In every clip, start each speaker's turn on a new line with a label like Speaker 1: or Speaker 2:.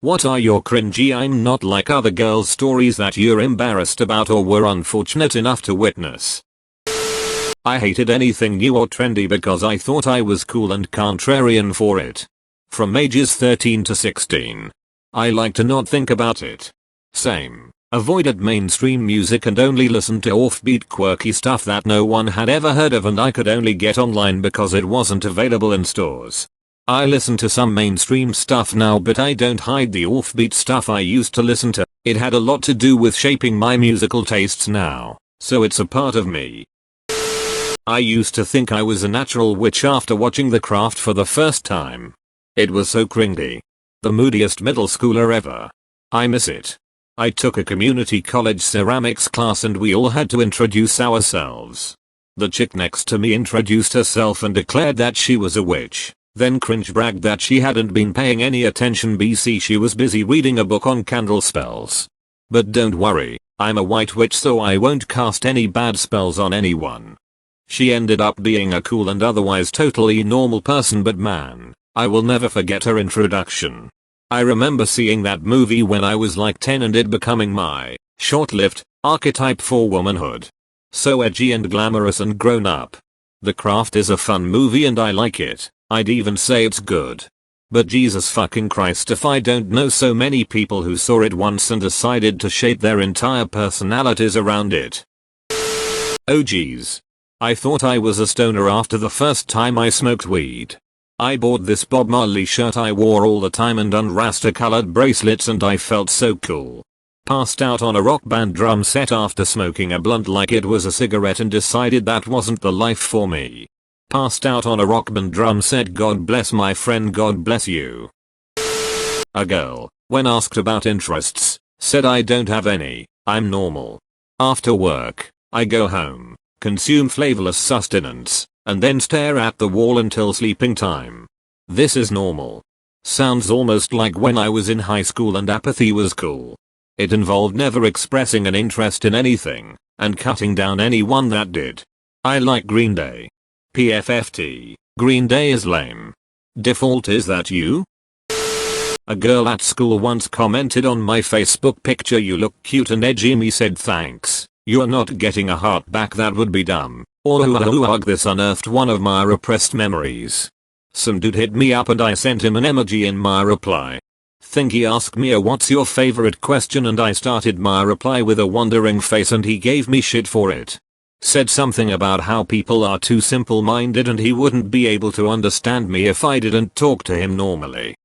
Speaker 1: What are your cringy I'm not like other girls stories that you're embarrassed about or were unfortunate enough to witness? I hated anything new or trendy because I thought I was cool and contrarian for it. From ages 13 to 16. I like to not think about it. Same. Avoided mainstream music and only listened to offbeat quirky stuff that no one had ever heard of and I could only get online because it wasn't available in stores. I listen to some mainstream stuff now but I don't hide the offbeat stuff I used to listen to. It had a lot to do with shaping my musical tastes now, so it's a part of me. I used to think I was a natural witch after watching The Craft for the first time. It was so cringy. The moodiest middle schooler ever. I miss it. I took a community college ceramics class and we all had to introduce ourselves. The chick next to me introduced herself and declared that she was a witch. Then cringe bragged that she hadn't been paying any attention BC she was busy reading a book on candle spells. But don't worry, I'm a white witch so I won't cast any bad spells on anyone. She ended up being a cool and otherwise totally normal person but man, I will never forget her introduction. I remember seeing that movie when I was like 10 and it becoming my short-lived archetype for womanhood. So edgy and glamorous and grown up. The Craft is a fun movie and I like it. I'd even say it's good. But Jesus fucking Christ if I don't know so many people who saw it once and decided to shape their entire personalities around it. Oh geez. I thought I was a stoner after the first time I smoked weed. I bought this Bob Marley shirt I wore all the time and unrasta colored bracelets and I felt so cool. Passed out on a rock band drum set after smoking a blunt like it was a cigarette and decided that wasn't the life for me. Passed out on a rock band drum set God bless my friend God bless you. A girl, when asked about interests, said I don't have any, I'm normal. After work, I go home, consume flavorless sustenance, and then stare at the wall until sleeping time. This is normal. Sounds almost like when I was in high school and apathy was cool. It involved never expressing an interest in anything, and cutting down anyone that did. I like Green Day. PFFT, Green Day is lame. Default is that you? A girl at school once commented on my Facebook picture you look cute and edgy me said thanks, you're not getting a heart back that would be dumb. Or this unearthed one of my repressed memories. Some dude hit me up and I sent him an emoji in my reply. Think he asked me a what's your favorite question and I started my reply with a wondering face and he gave me shit for it. Said something about how people are too simple-minded and he wouldn't be able to understand me if I didn't talk to him normally.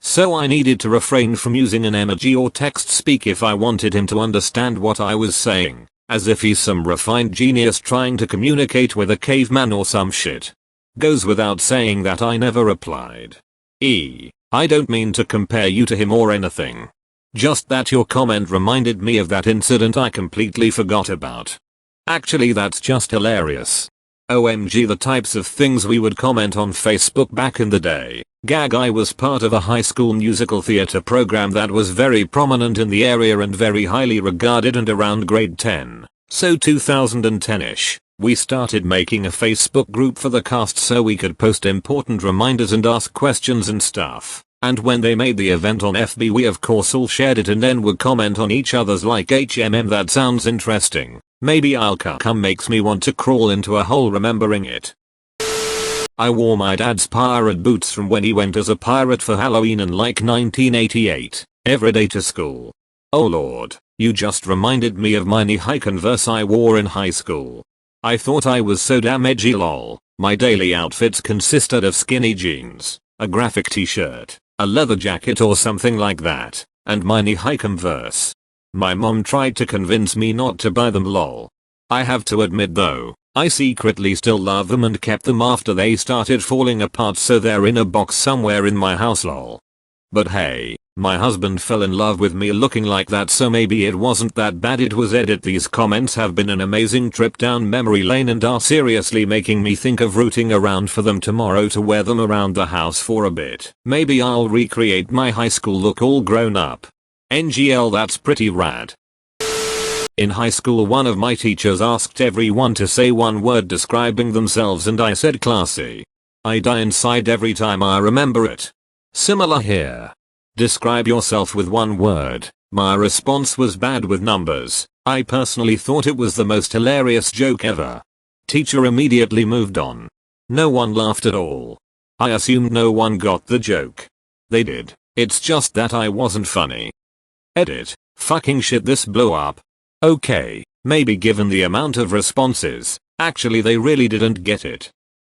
Speaker 1: So I needed to refrain from using an emoji or text speak if I wanted him to understand what I was saying, as if he's some refined genius trying to communicate with a caveman or some shit. Goes without saying that I never replied. I don't mean to compare you to him or anything. Just that your comment reminded me of that incident I completely forgot about. Actually that's just hilarious. OMG the types of things we would comment on Facebook back in the day. Gag I was part of a high school musical theater program that was very prominent in the area and very highly regarded and around grade 10. So 2010ish, we started making a Facebook group for the cast so we could post important reminders and ask questions and stuff. And when they made the event on FB we of course all shared it and then would comment on each other's like that sounds interesting. Maybe I'll come makes me want to crawl into a hole remembering it. I wore my dad's pirate boots from when he went as a pirate for Halloween in like 1988, every day to school. Oh lord, you just reminded me of my knee-high Converse I wore in high school. I thought I was so damn edgy lol. My daily outfits consisted of skinny jeans, a graphic t-shirt, a leather jacket or something like that, and my knee-high Converse. My mom tried to convince me not to buy them lol. I have to admit though, I secretly still love them and kept them after they started falling apart so they're in a box somewhere in my house lol. But hey, my husband fell in love with me looking like that so maybe it wasn't that bad it was edit. These comments have been an amazing trip down memory lane and are seriously making me think of rooting around for them tomorrow to wear them around the house for a bit. Maybe I'll recreate my high school look all grown up. NGL that's pretty rad. In high school one of my teachers asked everyone to say one word describing themselves and I said classy. I die inside every time I remember it. Similar here. Describe yourself with one word. My response was bad with numbers. I personally thought it was the most hilarious joke ever. Teacher immediately moved on. No one laughed at all. I assumed no one got the joke. They did. It's just that I wasn't funny. Edit. Fucking shit, this blew up. Okay, maybe given the amount of responses, actually they really didn't get it.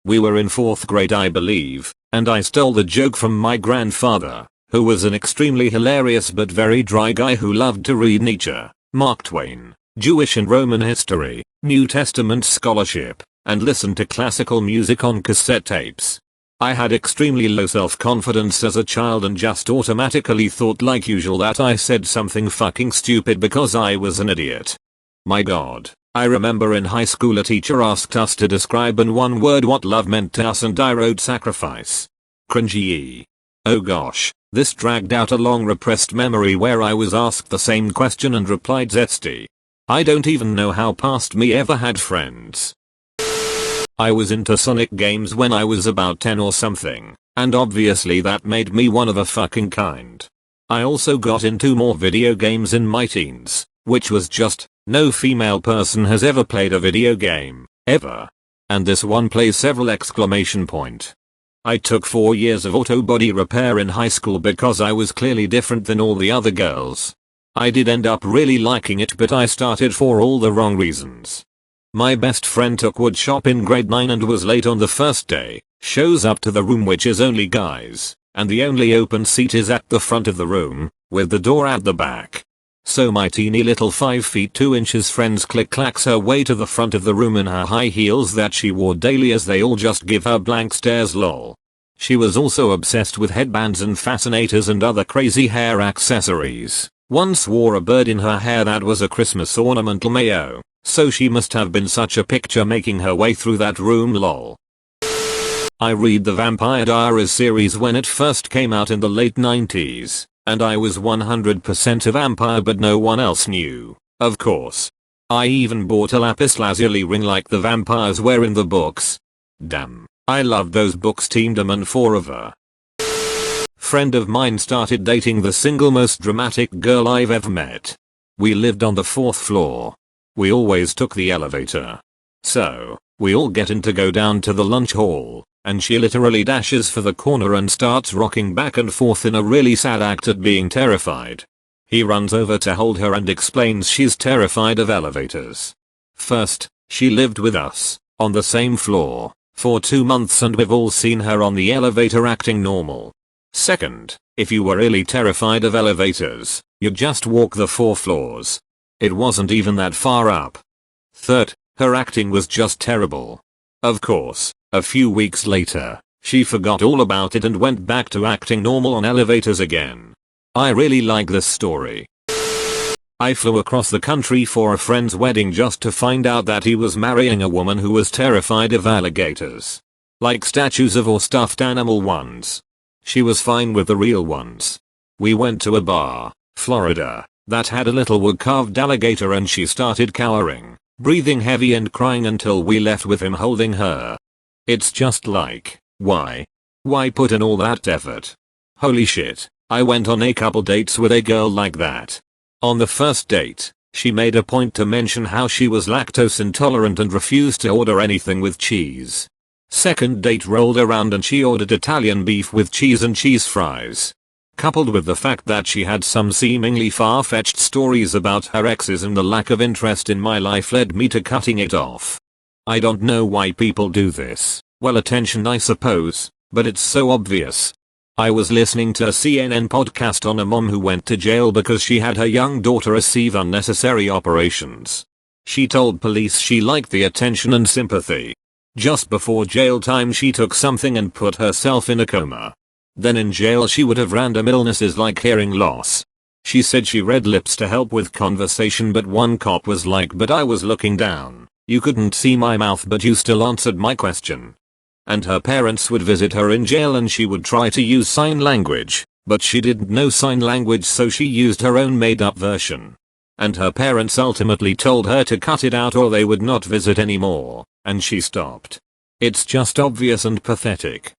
Speaker 1: We were in 4th grade I believe, and I stole the joke from my grandfather, who was an extremely hilarious but very dry guy who loved to read Nietzsche, Mark Twain, Jewish and Roman history, New Testament scholarship, and listen to classical music on cassette tapes. I had extremely low self-confidence as a child and just automatically thought like usual that I said something fucking stupid because I was an idiot. My god, I remember in high school a teacher asked us to describe in one word what love meant to us and I wrote sacrifice. Cringey. Oh gosh, this dragged out a long repressed memory where I was asked the same question and replied zesty. I don't even know how past me ever had friends. I was into Sonic games when I was about 10 or something, and obviously that made me one of a fucking kind. I also got into more video games in my teens, which was just, no female person has ever played a video game, ever. And this one plays several exclamation point. I took 4 years of auto body repair in high school because I was clearly different than all the other girls. I did end up really liking it but I started for all the wrong reasons. My best friend took wood shop in grade 9 and was late on the first day, shows up to the room which is only guys, and the only open seat is at the front of the room, with the door at the back. So my teeny little 5 feet 2 inches friends click-clacks her way to the front of the room in her high heels that she wore daily as they all just give her blank stares lol. She was also obsessed with headbands and fascinators and other crazy hair accessories. Once wore a bird in her hair that was a Christmas ornamental mayo. So she must have been such a picture making her way through that room lol. I read the Vampire Diaries series when it first came out in the late 90s, and I was 100% a vampire but no one else knew, of course. I even bought a lapis lazuli ring like the vampires wear in the books. Damn, I loved those books Team Dem and Forever. Friend of mine started dating the single most dramatic girl I've ever met. We lived on the 4th floor. We always took the elevator. So, we all get in to go down to the lunch hall, and she literally dashes for the corner and starts rocking back and forth in a really sad act at being terrified. He runs over to hold her and explains she's terrified of elevators. First, she lived with us, on the same floor, for 2 months and we've all seen her on the elevator acting normal. Second, if you were really terrified of elevators, you'd just walk the 4 floors. It wasn't even that far up. Third, her acting was just terrible. Of course, a few weeks later, she forgot all about it and went back to acting normal on elevators again. I really like this story. I flew across the country for a friend's wedding just to find out that he was marrying a woman who was terrified of alligators. Like statues of or stuffed animal ones. She was fine with the real ones. We went to a bar, Florida, that had a little wood-carved alligator and she started cowering, breathing heavy and crying until we left with him holding her. It's just like, why? Why put in all that effort? Holy shit, I went on a couple dates with a girl like that. On the first date, she made a point to mention how she was lactose intolerant and refused to order anything with cheese. Second date rolled around and she ordered Italian beef with cheese and cheese fries. Coupled with the fact that she had some seemingly far-fetched stories about her exes and the lack of interest in my life led me to cutting it off. I don't know why people do this, well attention I suppose, but it's so obvious. I was listening to a CNN podcast on a mom who went to jail because she had her young daughter receive unnecessary operations. She told police she liked the attention and sympathy. Just before jail time she took something and put herself in a coma. Then in jail she would have random illnesses like hearing loss. She said she read lips to help with conversation but one cop was like but I was looking down. You couldn't see my mouth but you still answered my question. And her parents would visit her in jail and she would try to use sign language, but she didn't know sign language so she used her own made up version. And her parents ultimately told her to cut it out or they would not visit anymore, and she stopped. It's just obvious and pathetic.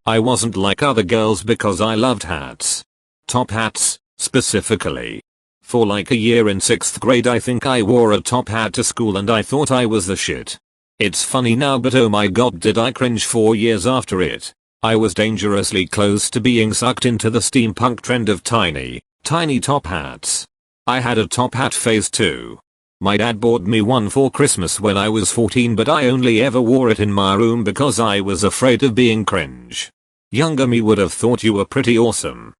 Speaker 1: I wasn't like other girls because I loved hats. Top hats, specifically. For like a year in 6th grade I think I wore a top hat to school and I thought I was the shit. It's funny now but oh my god did I cringe 4 years after it. I was dangerously close to being sucked into the steampunk trend of tiny top hats. I had a top hat phase too. My dad bought me one for Christmas when I was 14 but I only ever wore it in my room because I was afraid of being cringe. Younger me would have thought you were pretty awesome.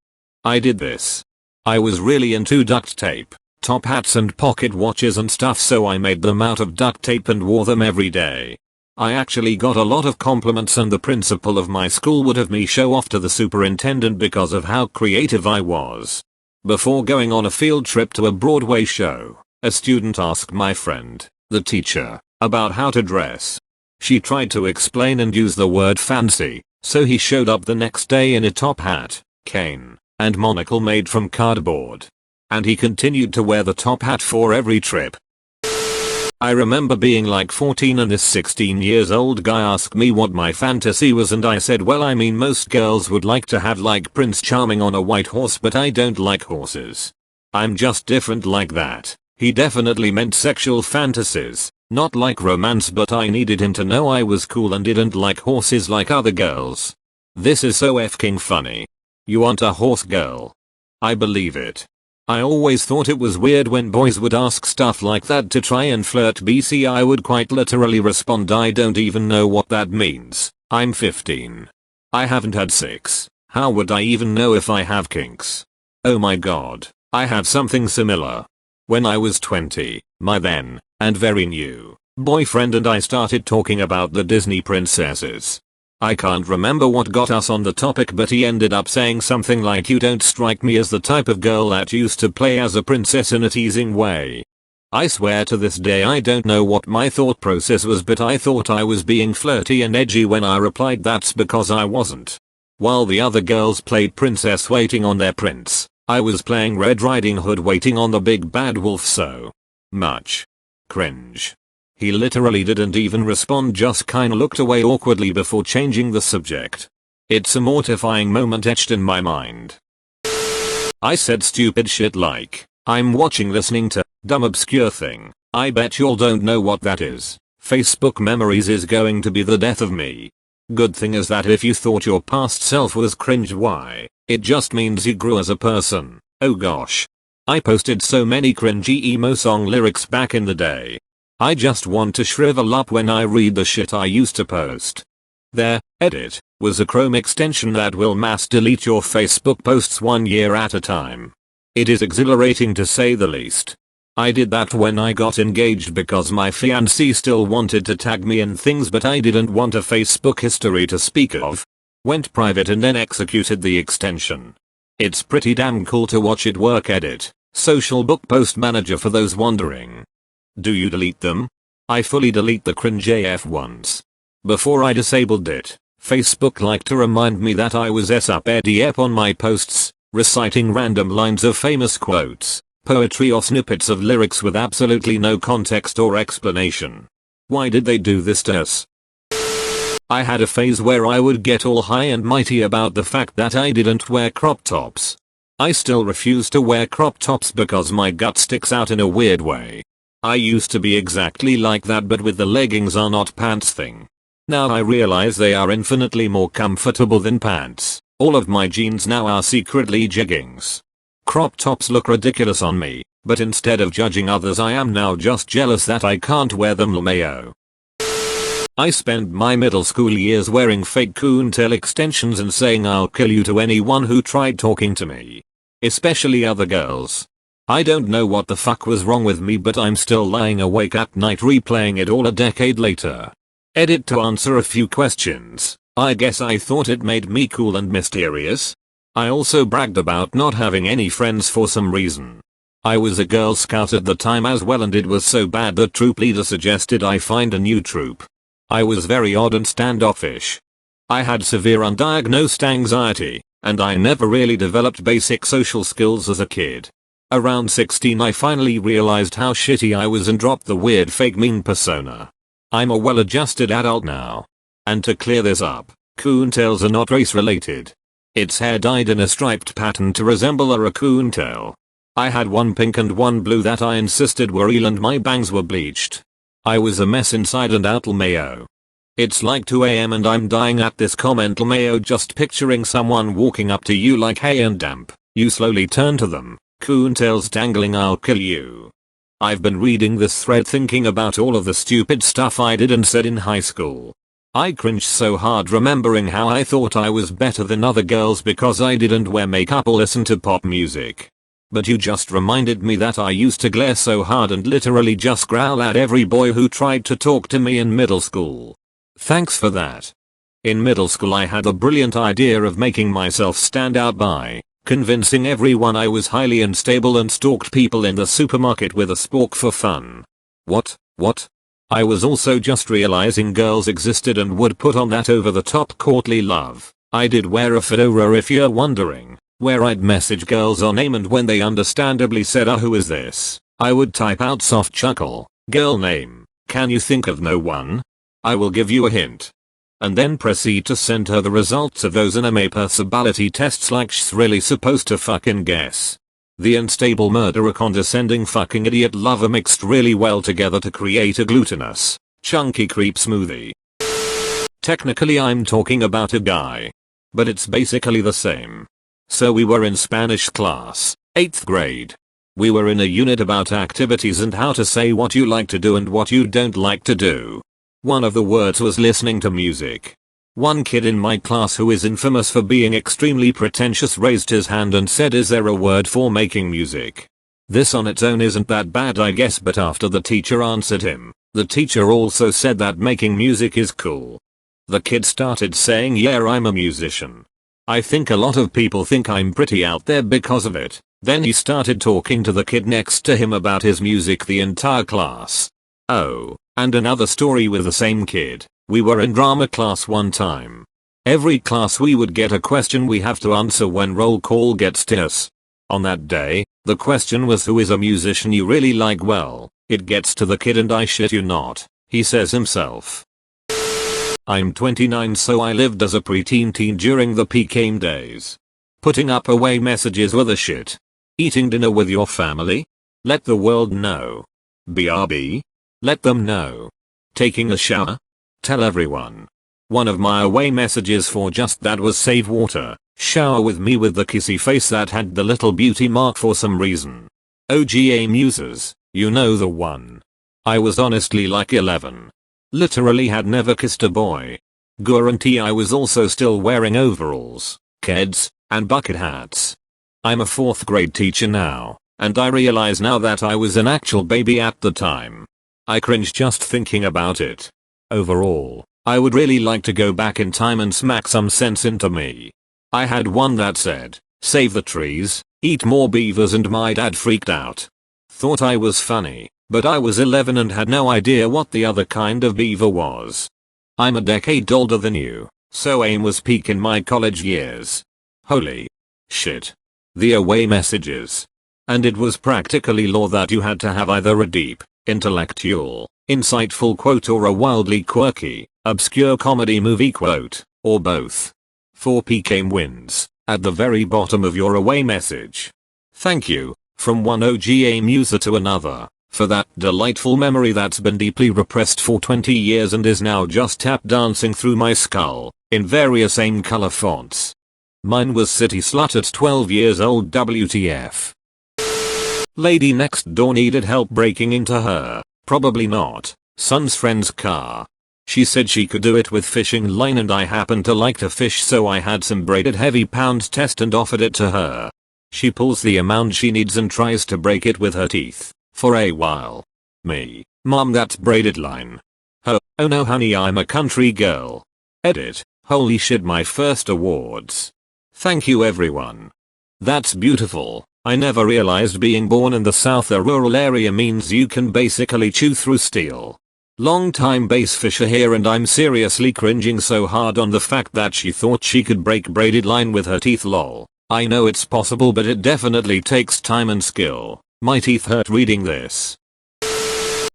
Speaker 1: I did this. I was really into duct tape, top hats and pocket watches and stuff so I made them out of duct tape and wore them every day. I actually got a lot of compliments and the principal of my school would have me show off to the superintendent because of how creative I was. Before going on a field trip to a Broadway show, a student asked my friend, the teacher, about how to dress. She tried to explain and use the word fancy, so he showed up the next day in a top hat, cane, and monocle made from cardboard. And he continued to wear the top hat for every trip. I remember being like 14 and this 16 years old guy asked me what my fantasy was and I said well I mean most girls would like to have like Prince Charming on a white horse but I don't like horses. I'm just different like that. He definitely meant sexual fantasies, not like romance but I needed him to know I was cool and didn't like horses like other girls. This is so f***ing funny. You want a horse girl? I believe it. I always thought it was weird when boys would ask stuff like that to try and flirt BC I would quite literally respond I don't even know what that means. I'm 15. I haven't had sex. How would I even know if I have kinks? Oh my god, I have something similar. When I was 20, my then, and very new, boyfriend and I started talking about the Disney princesses. I can't remember what got us on the topic but he ended up saying something like you don't strike me as the type of girl that used to play as a princess in a teasing way. I swear to this day I don't know what my thought process was but I thought I was being flirty and edgy when I replied that's because I wasn't. While the other girls played princess waiting on their prince, I was playing Red Riding Hood waiting on the big bad wolf so much. Cringe. He literally didn't even respond just kinda looked away awkwardly before changing the subject. It's a mortifying moment etched in my mind. I said stupid shit like, I'm watching listening to, dumb obscure thing, I bet y'all don't know what that is. Facebook memories is going to be the death of me. Good thing is that if you thought your past self was cringe why, it just means you grew as a person. Oh gosh. I posted so many cringy emo song lyrics back in the day. I just want to shrivel up when I read the shit I used to post. There, edit, was a Chrome extension that will mass delete your Facebook posts 1 year at a time. It is exhilarating to say the least. I did that when I got engaged because my fiancée still wanted to tag me in things but I didn't want a Facebook history to speak of. Went private and then executed the extension. It's pretty damn cool to watch it work. Edit, social book post manager for those wondering. Do you delete them? I fully delete the cringe AF ones. Before I disabled it, Facebook liked to remind me that I was sup EDF on my posts, reciting random lines of famous quotes, poetry or snippets of lyrics with absolutely no context or explanation. Why did they do this to us? I had a phase where I would get all high and mighty about the fact that I didn't wear crop tops. I still refuse to wear crop tops because my gut sticks out in a weird way. I used to be exactly like that but with the leggings are not pants thing. Now I realize they are infinitely more comfortable than pants. All of my jeans now are secretly jeggings. Crop tops look ridiculous on me, but instead of judging others I am now just jealous that I can't wear them LMAO. I spent my middle school years wearing fake coontail extensions and saying I'll kill you to anyone who tried talking to me. Especially other girls. I don't know what the fuck was wrong with me but I'm still lying awake at night replaying it all a decade later. Edit to answer a few questions. I guess I thought it made me cool and mysterious. I also bragged about not having any friends for some reason. I was a Girl Scout at the time as well and it was so bad that troop leader suggested I find a new troop. I was very odd and standoffish. I had severe undiagnosed anxiety, and I never really developed basic social skills as a kid. Around 16 I finally realized how shitty I was and dropped the weird fake mean persona. I'm a well-adjusted adult now. And to clear this up, Coontails are not race related. Its hair dyed in a striped pattern to resemble a raccoon tail. I had one pink and one blue that I insisted were real and my bangs were bleached. I was a mess inside and out LMAO. It's like 2 AM and I'm dying at this comment LMAO, just picturing someone walking up to you like hey and damp. You slowly turn to them. Coontails dangling, I'll kill you. I've been reading this thread thinking about all of the stupid stuff I did and said in high school. I cringed so hard remembering how I thought I was better than other girls because I didn't wear makeup or listen to pop music. But you just reminded me that I used to glare so hard and literally just growl at every boy who tried to talk to me in middle school. Thanks for that. In middle school I had a brilliant idea of making myself stand out by convincing everyone I was highly unstable and stalked people in the supermarket with a spork for fun. What? I was also just realizing girls existed and would put on that over the top courtly love. I did wear a fedora if you're wondering, where I'd message girls on AIM and when they understandably said who is this, I would type out soft chuckle, girl name, can you think of no one? I will give you a hint. And then proceed to send her the results of those anime personality tests like she's really supposed to fucking guess. The unstable murderer condescending fucking idiot lover mixed really well together to create a glutinous, chunky creep smoothie. Technically I'm talking about a guy. But it's basically the same. So we were in Spanish class, 8th grade. We were in a unit about activities and how to say what you like to do and what you don't like to do. One of the words was listening to music. One kid in my class who is infamous for being extremely pretentious raised his hand and said, is there a word for making music? This on its own isn't that bad I guess, but after the teacher answered him, the teacher also said that making music is cool. The kid started saying, yeah, I'm a musician. I think a lot of people think I'm pretty out there because of it. Then he started talking to the kid next to him about his music, the entire class. Oh, and another story with the same kid. We were in drama class one time. Every class we would get a question we have to answer when roll call gets to us. On that day, the question was, who is a musician you really like? Well, it gets to the kid and I shit you not, he says himself. I'm 29, so I lived as a preteen teen during the peak AIM days. Putting up away messages were the shit. Eating dinner with your family? Let the world know. BRB? Let them know. Taking a shower? Tell everyone. One of my away messages for just that was save water, shower with me with the kissy face that had the little beauty mark for some reason. OGA users, you know the one. I was honestly like 11. Literally had never kissed a boy. Guarantee I was also still wearing overalls, keds, and bucket hats. I'm a 4th grade teacher now, and I realize now that I was an actual baby at the time. I cringe just thinking about it. Overall, I would really like to go back in time and smack some sense into me. I had one that said, save the trees, eat more beavers, and my dad freaked out. Thought I was funny, but I was 11 and had no idea what the other kind of beaver was. I'm a decade older than you, so AIM was peak in my college years. Holy shit. The away messages. And it was practically law that you had to have either a deep, intellectual, insightful quote or a wildly quirky, obscure comedy movie quote, or both. 4 peak AIM wins, at the very bottom of your away message. Thank you, from one OG AIM user to another, for that delightful memory that's been deeply repressed for 20 years and is now just tap dancing through my skull, in various AIM color fonts. Mine was City Slut at 12 years old, WTF. Lady next door needed help breaking into her, probably not, son's friend's car. She said she could do it with fishing line and I happen to like to fish, so I had some braided heavy pound test and offered it to her. She pulls the amount she needs and tries to break it with her teeth, for a while. Me, mom, that's braided line. Oh no honey, I'm a country girl. Edit, holy shit, my first awards. Thank you everyone. That's beautiful. I never realized being born in the South, a rural area, means you can basically chew through steel. Long time bass fisher here, and I'm seriously cringing so hard on the fact that she thought she could break braided line with her teeth, lol. I know it's possible, but it definitely takes time and skill. My teeth hurt reading this.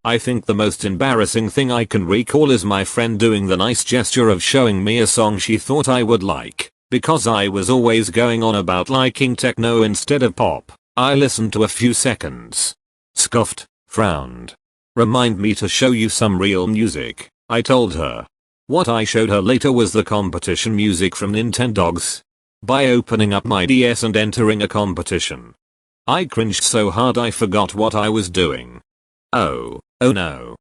Speaker 1: I think the most embarrassing thing I can recall is my friend doing the nice gesture of showing me a song she thought I would like, because I was always going on about liking techno instead of pop. I listened to a few seconds, scoffed, frowned. Remind me to show you some real music, I told her. What I showed her later was the competition music from Nintendogs. By opening up my DS and entering a competition, I cringed so hard I forgot what I was doing. Oh no.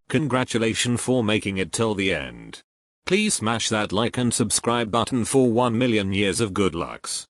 Speaker 1: Congratulations for making it till the end. Please smash that like and subscribe button for 1 million years of good lucks.